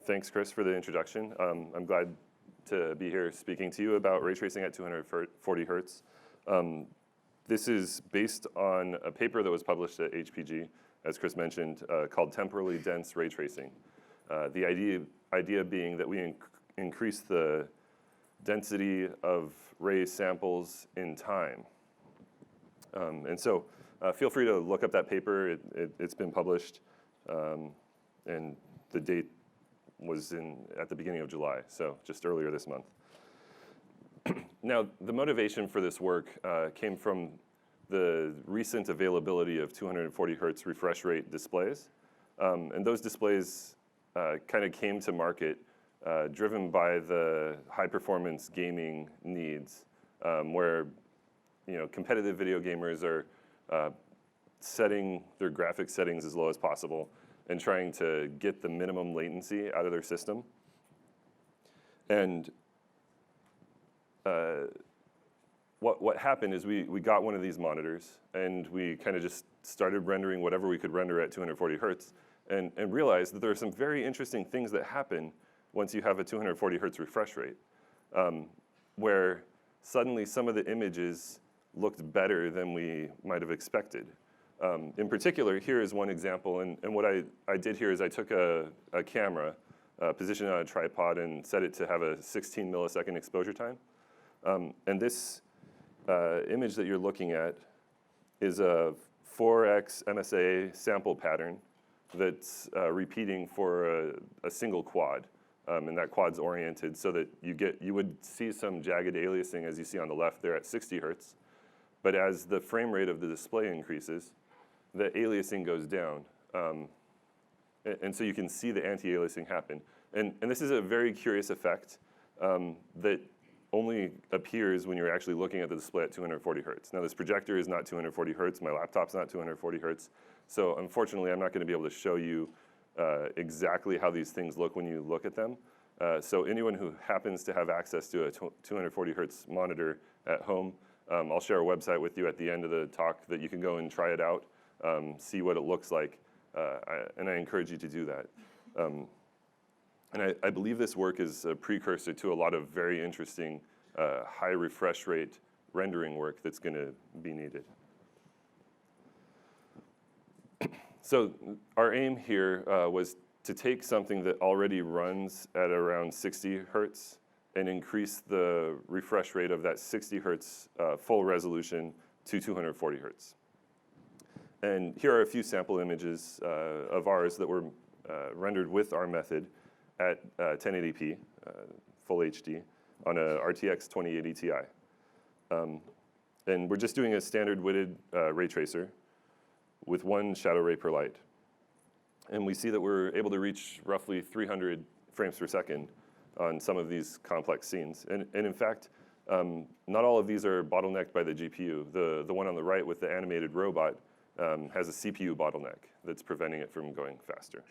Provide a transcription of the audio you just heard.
Thanks, Chris, for the introduction. I'm glad to be here speaking to you about ray tracing at 240 hertz. This is based on a paper that was published at HPG, as Chris mentioned, called Temporally Dense Ray Tracing. The idea being that we increase the density of ray samples in time. And so feel free to look up that paper. It's been published, and the date was at the beginning of July, so just earlier this month. Now, the motivation for this work came from the recent availability of 240 hertz refresh rate displays. And those displays kind of came to market driven by the high performance gaming needs, where competitive video gamers are setting their graphics settings as low as possible and trying to get the minimum latency out of their system. And what happened is we got one of these monitors, and we kind of just started rendering whatever we could render at 240 hertz, and realized that there are some very interesting things that happen once you have a 240 hertz refresh rate, where suddenly some of the images looked better than we might have expected. In particular, here is one example, and what I did here is I took a camera, positioned it on a tripod, and set it to have a 16 millisecond exposure time. And this image that you're looking at is a 4x MSA sample pattern that's repeating for a single quad. And that quad's oriented so that you would see some jagged aliasing, as you see on the left there, at 60 hertz. But as the frame rate of the display increases, the aliasing goes down. And so you can see the anti-aliasing happen. And this is a very curious effect that only appears when you're actually looking at the display at 240 hertz. Now, this projector is not 240 hertz. My laptop's not 240 hertz. So unfortunately, I'm not going to be able to show you exactly how these things look when you look at them. So anyone who happens to have access to a 240 hertz monitor at home, I'll share a website with you at the end of the talk that you can go and try it out, see what it looks like, and I encourage you to do that. And I believe this work is a precursor to a lot of very interesting high refresh rate rendering work that's going to be needed. So our aim here was to take something that already runs at around 60 hertz and increase the refresh rate of that 60 hertz full resolution to 240 hertz. And here are a few sample images of ours that were rendered with our method at 1080p, full HD, on a RTX 2080 Ti. And we're just doing a standard weighted ray tracer with one shadow ray per light. And we see that we're able to reach roughly 300 frames per second on some of these complex scenes. And in fact, not all of these are bottlenecked by the GPU. The one on the right with the animated robot has a CPU bottleneck that's preventing it from going faster.